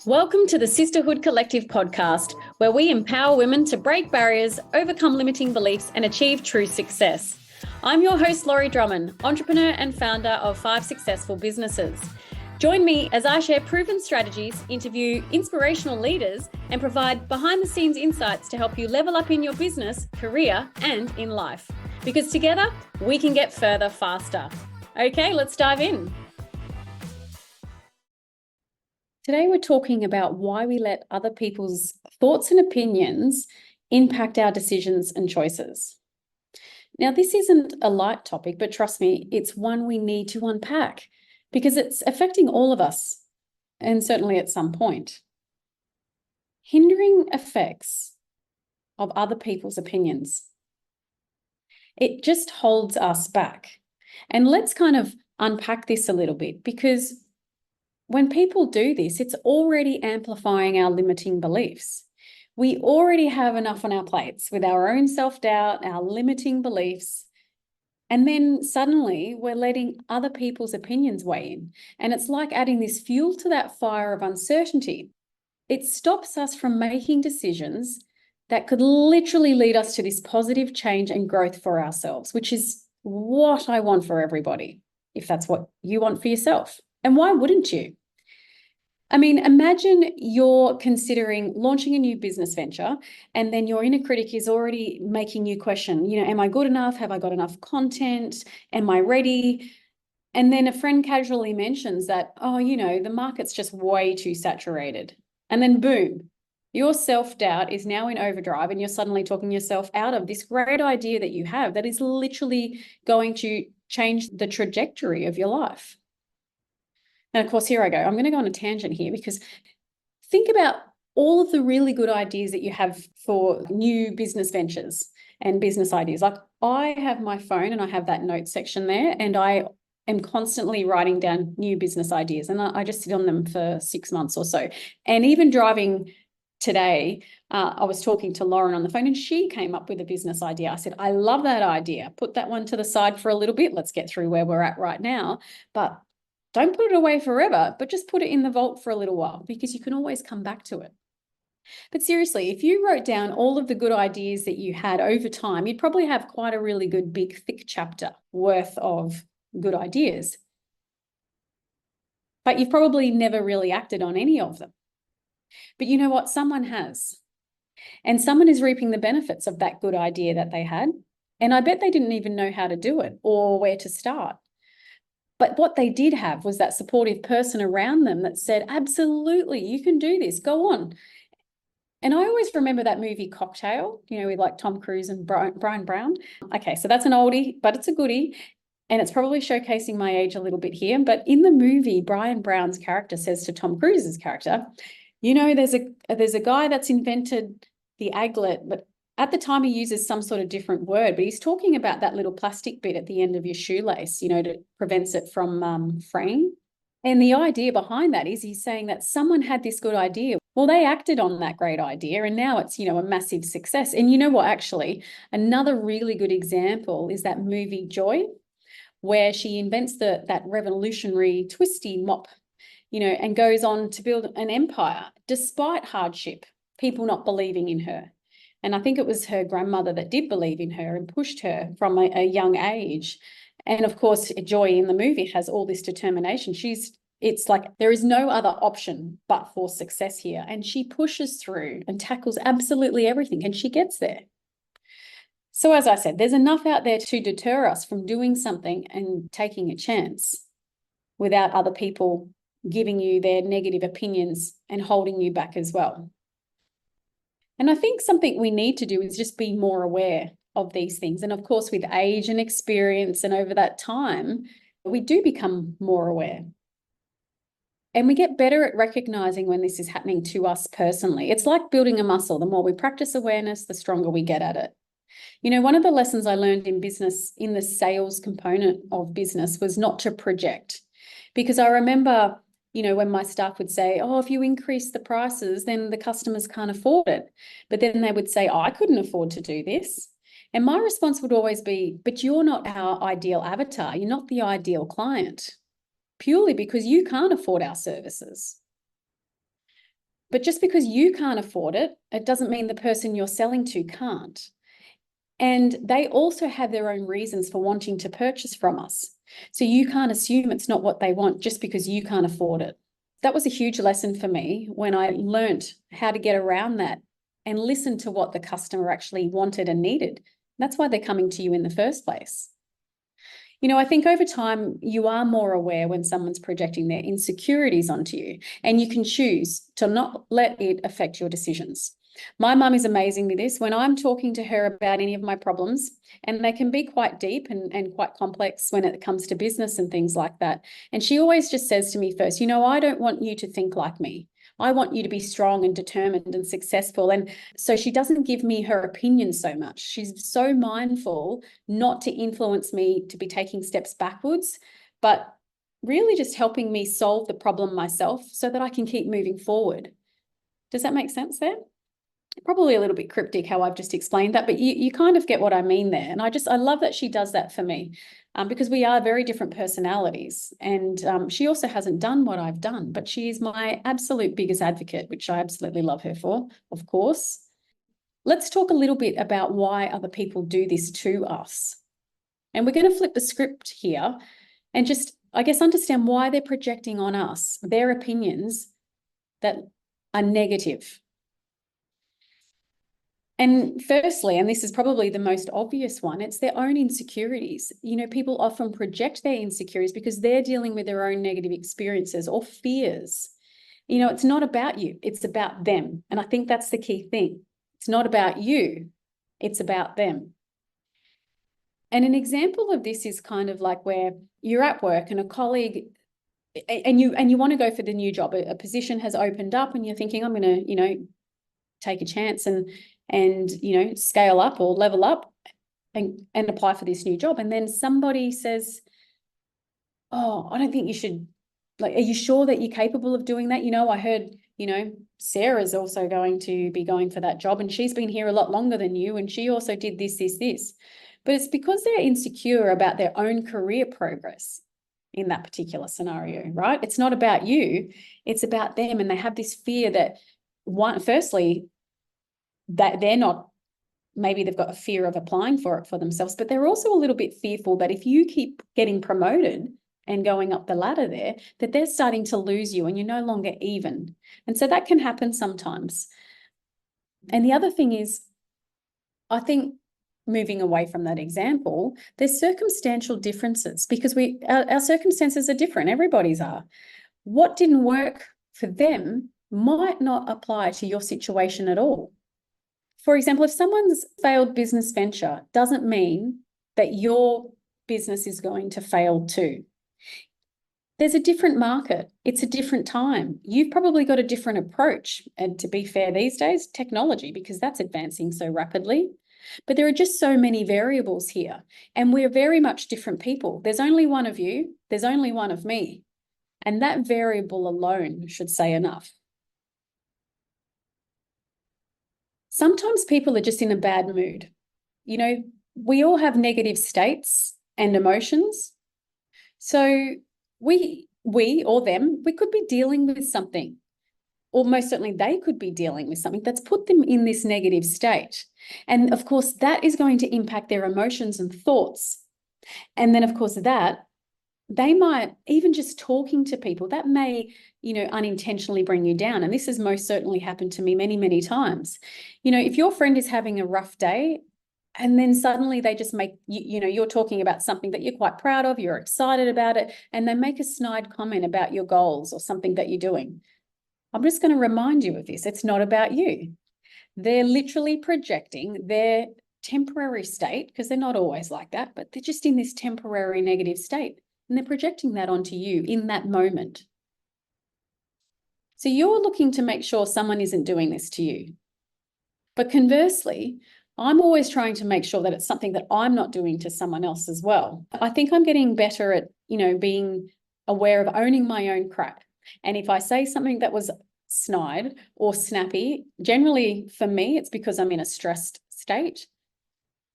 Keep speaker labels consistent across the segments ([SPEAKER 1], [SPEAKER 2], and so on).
[SPEAKER 1] Welcome to the Sisterhood Collective Podcast, where we empower women to break barriers, overcome limiting beliefs, and achieve true success. I'm your host, Laurie Lauren, entrepreneur and founder of 5 successful businesses. Join me as I share proven strategies, interview inspirational leaders, and provide behind-the-scenes insights to help you level up in your business, career, and in life. Because together, we can get further faster. Okay, let's dive in. Today, we're talking about why we let other people's thoughts and opinions impact our decisions and choices. Now, this isn't a light topic, but trust me, it's one we need to unpack because it's affecting all of us, and certainly at some point. Hindering effects of other people's opinions. It just holds us back. And let's kind of unpack this a little bit, because when people do this, it's already amplifying our limiting beliefs. We already have enough on our plates with our own self-doubt, our limiting beliefs, and then suddenly we're letting other people's opinions weigh in. And it's like adding this fuel to that fire of uncertainty. It stops us from making decisions that could literally lead us to this positive change and growth for ourselves, which is what I want for everybody, if that's what you want for yourself. And why wouldn't you? I mean, imagine you're considering launching a new business venture, and then your inner critic is already making you question, am I good enough? Have I got enough content? Am I ready? And then a friend casually mentions that, the market's just way too saturated. And then boom, your self-doubt is now in overdrive, and you're suddenly talking yourself out of this great idea that you have that is literally going to change the trajectory of your life. And of course, here I go. I'm going to go on a tangent here, because think about all of the really good ideas that you have for new business ventures and business ideas. Like, I have my phone and I have that note section there, and I am constantly writing down new business ideas, and I just sit on them for 6 months or so. And even driving today, I was talking to Lauren on the phone, and she came up with a business idea. I said, I love that idea. Put that one to the side for a little bit. Let's get through where we're at right now. But don't put it away forever, but just put it in the vault for a little while, because you can always come back to it. But seriously, if you wrote down all of the good ideas that you had over time, you'd probably have quite a really good, big, thick chapter worth of good ideas. But you've probably never really acted on any of them. But you know what? Someone has. And someone is reaping the benefits of that good idea that they had. And I bet they didn't even know how to do it or where to start. But what they did have was that supportive person around them that said, absolutely, you can do this, go on. And I always remember that movie Cocktail, with like Tom Cruise and Brian Brown. Okay, so that's an oldie, but it's a goodie. And it's probably showcasing my age a little bit here. But in the movie, Brian Brown's character says to Tom Cruise's character, there's a guy that's invented the aglet, but at the time he uses some sort of different word, but he's talking about that little plastic bit at the end of your shoelace, to prevents it from fraying. And the idea behind that is he's saying that someone had this good idea. Well, they acted on that great idea, and now it's, a massive success. And you know what, actually, another really good example is that movie Joy, where she invents that revolutionary twisty mop, and goes on to build an empire despite hardship, people not believing in her. And I think it was her grandmother that did believe in her and pushed her from a young age. And of course, Joy in the movie has all this determination. It's like there is no other option but for success here. And she pushes through and tackles absolutely everything, and she gets there. So as I said, there's enough out there to deter us from doing something and taking a chance without other people giving you their negative opinions and holding you back as well. And I think something we need to do is just be more aware of these things. And of course, with age and experience and over that time, we do become more aware. And we get better at recognizing when this is happening to us personally. It's like building a muscle. The more we practice awareness, the stronger we get at it. One of the lessons I learned in business, in the sales component of business, was not to project. Because I remember when my staff would say, if you increase the prices, then the customers can't afford it. But then they would say, I couldn't afford to do this. And my response would always be, but you're not our ideal avatar. You're not the ideal client, purely because you can't afford our services. But just because you can't afford it, it doesn't mean the person you're selling to can't. And they also have their own reasons for wanting to purchase from us. So you can't assume it's not what they want just because you can't afford it. That was a huge lesson for me when I learned how to get around that and listen to what the customer actually wanted and needed. That's why they're coming to you in the first place. I think over time, you are more aware when someone's projecting their insecurities onto you, and you can choose to not let it affect your decisions. My mum is amazing with this. When I'm talking to her about any of my problems, and they can be quite deep and quite complex when it comes to business and things like that. And she always just says to me first, I don't want you to think like me. I want you to be strong and determined and successful. And so she doesn't give me her opinion so much. She's so mindful not to influence me to be taking steps backwards, but really just helping me solve the problem myself so that I can keep moving forward. Does that make sense there? Probably a little bit cryptic how I've just explained that, but you kind of get what I mean there. And I love that she does that for me, because we are very different personalities. And she also hasn't done what I've done, but she is my absolute biggest advocate, which I absolutely love her for, of course. Let's talk a little bit about why other people do this to us. And we're going to flip the script here and just, I guess, understand why they're projecting on us their opinions that are negative. And firstly, and this is probably the most obvious one, it's their own insecurities. People often project their insecurities because they're dealing with their own negative experiences or fears. It's not about you, it's about them. And I think that's the key thing. It's not about you, it's about them. And an example of this is kind of like where you're at work and a colleague, and you want to go for the new job. A position has opened up and you're thinking, I'm going to, take a chance and scale up or level up and apply for this new job. And then somebody says, oh, I don't think you should, are you sure that you're capable of doing that? I heard, Sarah's also going to be going for that job and she's been here a lot longer than you. And she also did this. But it's because they're insecure about their own career progress in that particular scenario, right? It's not about you, it's about them. And they have this fear that firstly, that they're not, maybe they've got a fear of applying for it for themselves, but they're also a little bit fearful that if you keep getting promoted and going up the ladder there, that they're starting to lose you and you're no longer even. And so that can happen sometimes. And the other thing is, I think moving away from that example, there's circumstantial differences because our circumstances are different. Everybody's are. What didn't work for them might not apply to your situation at all. For example, if someone's failed business venture doesn't mean that your business is going to fail too. There's a different market. It's a different time. You've probably got a different approach. And to be fair, these days, technology, because that's advancing so rapidly. But there are just so many variables here. And we're very much different people. There's only one of you. There's only one of me. And that variable alone should say enough. Sometimes people are just in a bad mood. We all have negative states and emotions. So we or them, we could be dealing with something, or most certainly they could be dealing with something that's put them in this negative state. And of course, that is going to impact their emotions and thoughts. And then, of course, that they might, even just talking to people, that may, unintentionally bring you down. And this has most certainly happened to me many, many times. If your friend is having a rough day and then suddenly they just make, you're talking about something that you're quite proud of, you're excited about it, and they make a snide comment about your goals or something that you're doing. I'm just going to remind you of this. It's not about you. They're literally projecting their temporary state, because they're not always like that, but they're just in this temporary negative state. And they're projecting that onto you in that moment. So you're looking to make sure someone isn't doing this to you. But conversely, I'm always trying to make sure that it's something that I'm not doing to someone else as well. I think I'm getting better at, being aware of owning my own crap. And if I say something that was snide or snappy, generally for me, it's because I'm in a stressed state.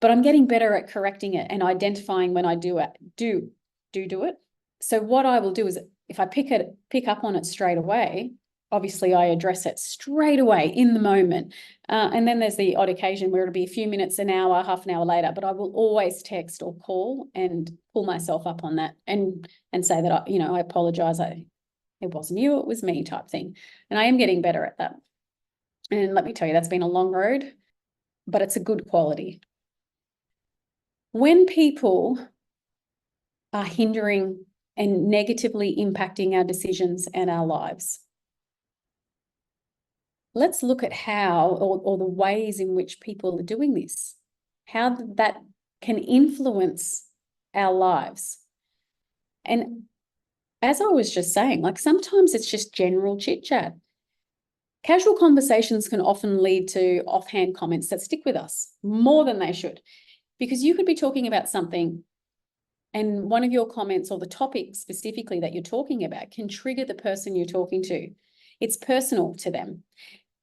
[SPEAKER 1] But I'm getting better at correcting it and identifying when I do it. So what I will do is, if I pick up on it straight away, obviously I address it straight away in the moment. And then there's the odd occasion where it'll be a few minutes, an hour, half an hour later, but I will always text or call and pull myself up on that and say that, I apologize. It wasn't you, it was me type thing. And I am getting better at that. And let me tell you, that's been a long road, but it's a good quality. When people are hindering and negatively impacting our decisions and our lives, let's look at how or the ways in which people are doing this, how that can influence our lives. And as I was just saying, like sometimes it's just general chit chat. Casual conversations can often lead to offhand comments that stick with us more than they should, because you could be talking about something and one of your comments or the topic specifically that you're talking about can trigger the person you're talking to. It's personal to them.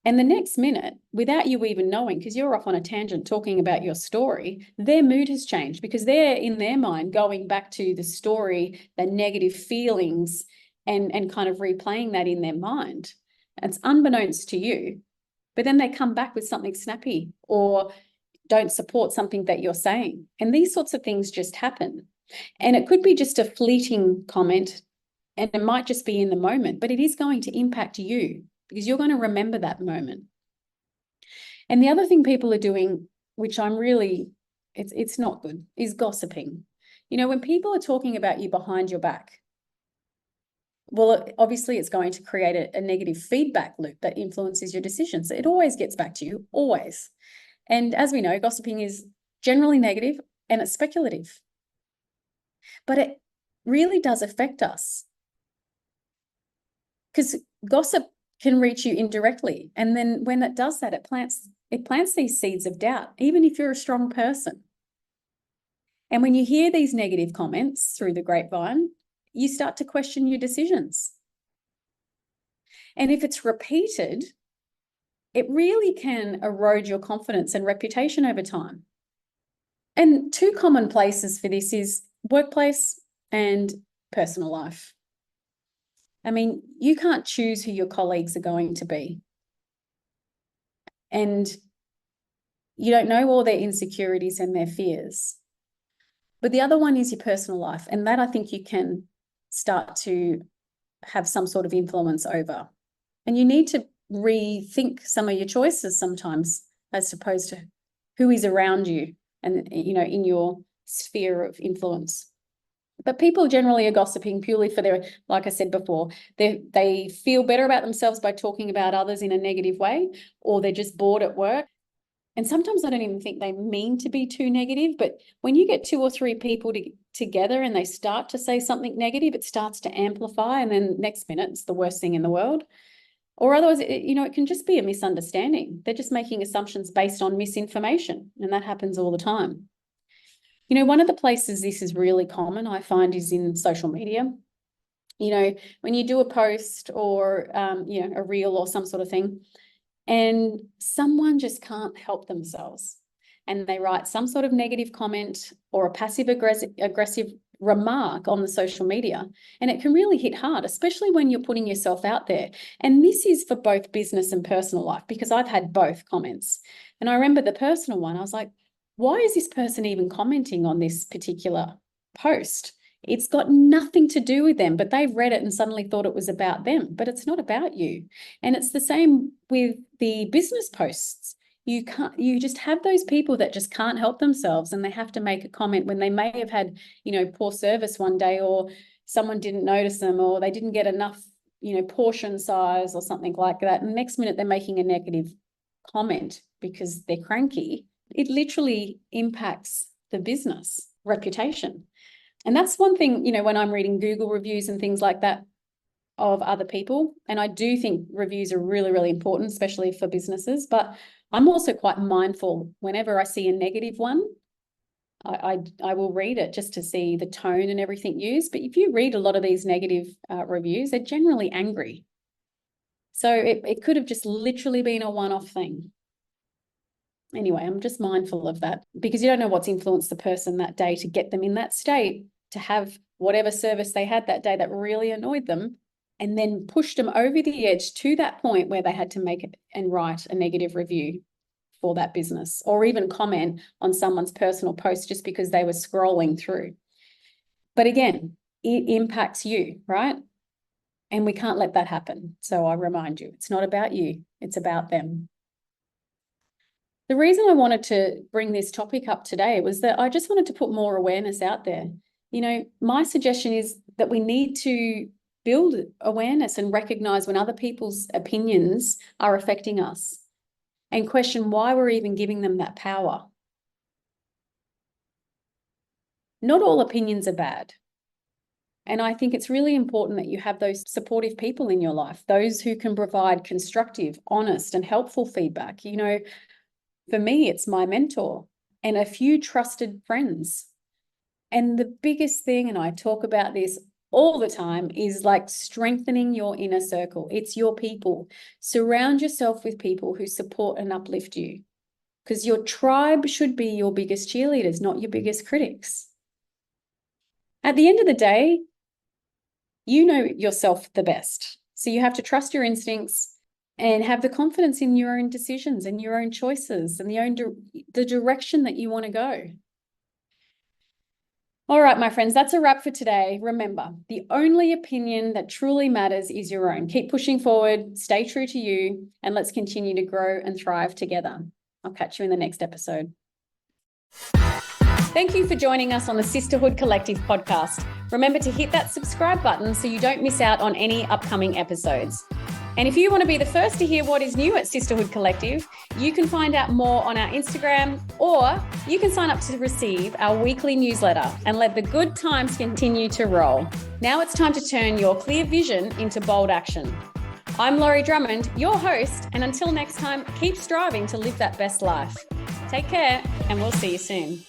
[SPEAKER 1] And the next minute, without you even knowing, because you're off on a tangent talking about your story, their mood has changed because they're in their mind going back to the story, the negative feelings, and kind of replaying that in their mind. It's unbeknownst to you, but then they come back with something snappy or don't support something that you're saying. And these sorts of things just happen. And it could be just a fleeting comment, and it might just be in the moment, but it is going to impact you because you're going to remember that moment. And the other thing people are doing, which I'm really, it's not good, is gossiping. When people are talking about you behind your back, well, obviously it's going to create a negative feedback loop that influences your decisions. It always gets back to you, always. And as we know, gossiping is generally negative and it's speculative. But it really does affect us because gossip can reach you indirectly. And then when it does that, it plants these seeds of doubt, even if you're a strong person. And when you hear these negative comments through the grapevine, you start to question your decisions. And if it's repeated, it really can erode your confidence and reputation over time. And two common places for this is workplace and personal life. I mean, you can't choose who your colleagues are going to be. And you don't know all their insecurities and their fears. But the other one is your personal life. And that I think you can start to have some sort of influence over. And you need to rethink some of your choices sometimes as opposed to who is around you and, in your sphere of influence. But people generally are gossiping purely for their, like I said before, they feel better about themselves by talking about others in a negative way, or they're just bored at work. And sometimes I don't even think they mean to be too negative, but when you get two or three people together and they start to say something negative, it starts to amplify, and then next minute it's the worst thing in the world. Or otherwise, it can just be a misunderstanding. They're just making assumptions based on misinformation, and that happens all the time. One of the places this is really common, I find, is in social media. When you do a post or, a reel or some sort of thing, and someone just can't help themselves and they write some sort of negative comment or a passive-aggressive remark on the social media, and it can really hit hard, especially when you're putting yourself out there. And this is for both business and personal life, because I've had both comments. And I remember the personal one, I was like, why is this person even commenting on this particular post? It's got nothing to do with them, but they've read it and suddenly thought it was about them, but it's not about you. And it's the same with the business posts. You just have those people that just can't help themselves, and they have to make a comment when they may have had, poor service one day, or someone didn't notice them, or they didn't get enough, portion size or something like that. And the next minute they're making a negative comment because they're cranky. It literally impacts the business reputation. And that's one thing, when I'm reading Google reviews and things like that of other people, and I do think reviews are really, really important, especially for businesses, but I'm also quite mindful whenever I see a negative one, I will read it just to see the tone and everything used. But if you read a lot of these negative reviews, they're generally angry. So it could have just literally been a one-off thing. Anyway, I'm just mindful of that, because you don't know what's influenced the person that day to get them in that state to have whatever service they had that day that really annoyed them. and then pushed them over the edge to that point where they had to make it and write a negative review for that business, or even comment on someone's personal post just because they were scrolling through. But again, it impacts you, right? And we can't let that happen. So I remind you, it's not about you, it's about them. The reason I wanted to bring this topic up today was that I just wanted to put more awareness out there. You know, my suggestion is that we need to build awareness and recognize when other people's opinions are affecting us, and question why we're even giving them that power. Not all opinions are bad. And I think it's really important that you have those supportive people in your life, those who can provide constructive, honest, and helpful feedback. You know, for me, it's my mentor and a few trusted friends. And the biggest thing, and I talk about this all the time, is like strengthening your inner circle. It's your people. Surround yourself with people who support and uplift you, because your tribe should be your biggest cheerleaders, not your biggest critics. At the end of the day, you know yourself the best. So you have to trust your instincts and have the confidence in your own decisions and your own choices and the direction that you want to go. All right, my friends, that's a wrap for today. Remember, the only opinion that truly matters is your own. Keep pushing forward, stay true to you, and let's continue to grow and thrive together. I'll catch you in the next episode. Thank you for joining us on the Sisterhood Collective Podcast. Remember to hit that subscribe button so you don't miss out on any upcoming episodes. And if you want to be the first to hear what is new at Sisterhood Collective, you can find out more on our Instagram, or you can sign up to receive our weekly newsletter and let the good times continue to roll. Now it's time to turn your clear vision into bold action. I'm Laurie Drummond, your host, and until next time, keep striving to live that best life. Take care, and we'll see you soon.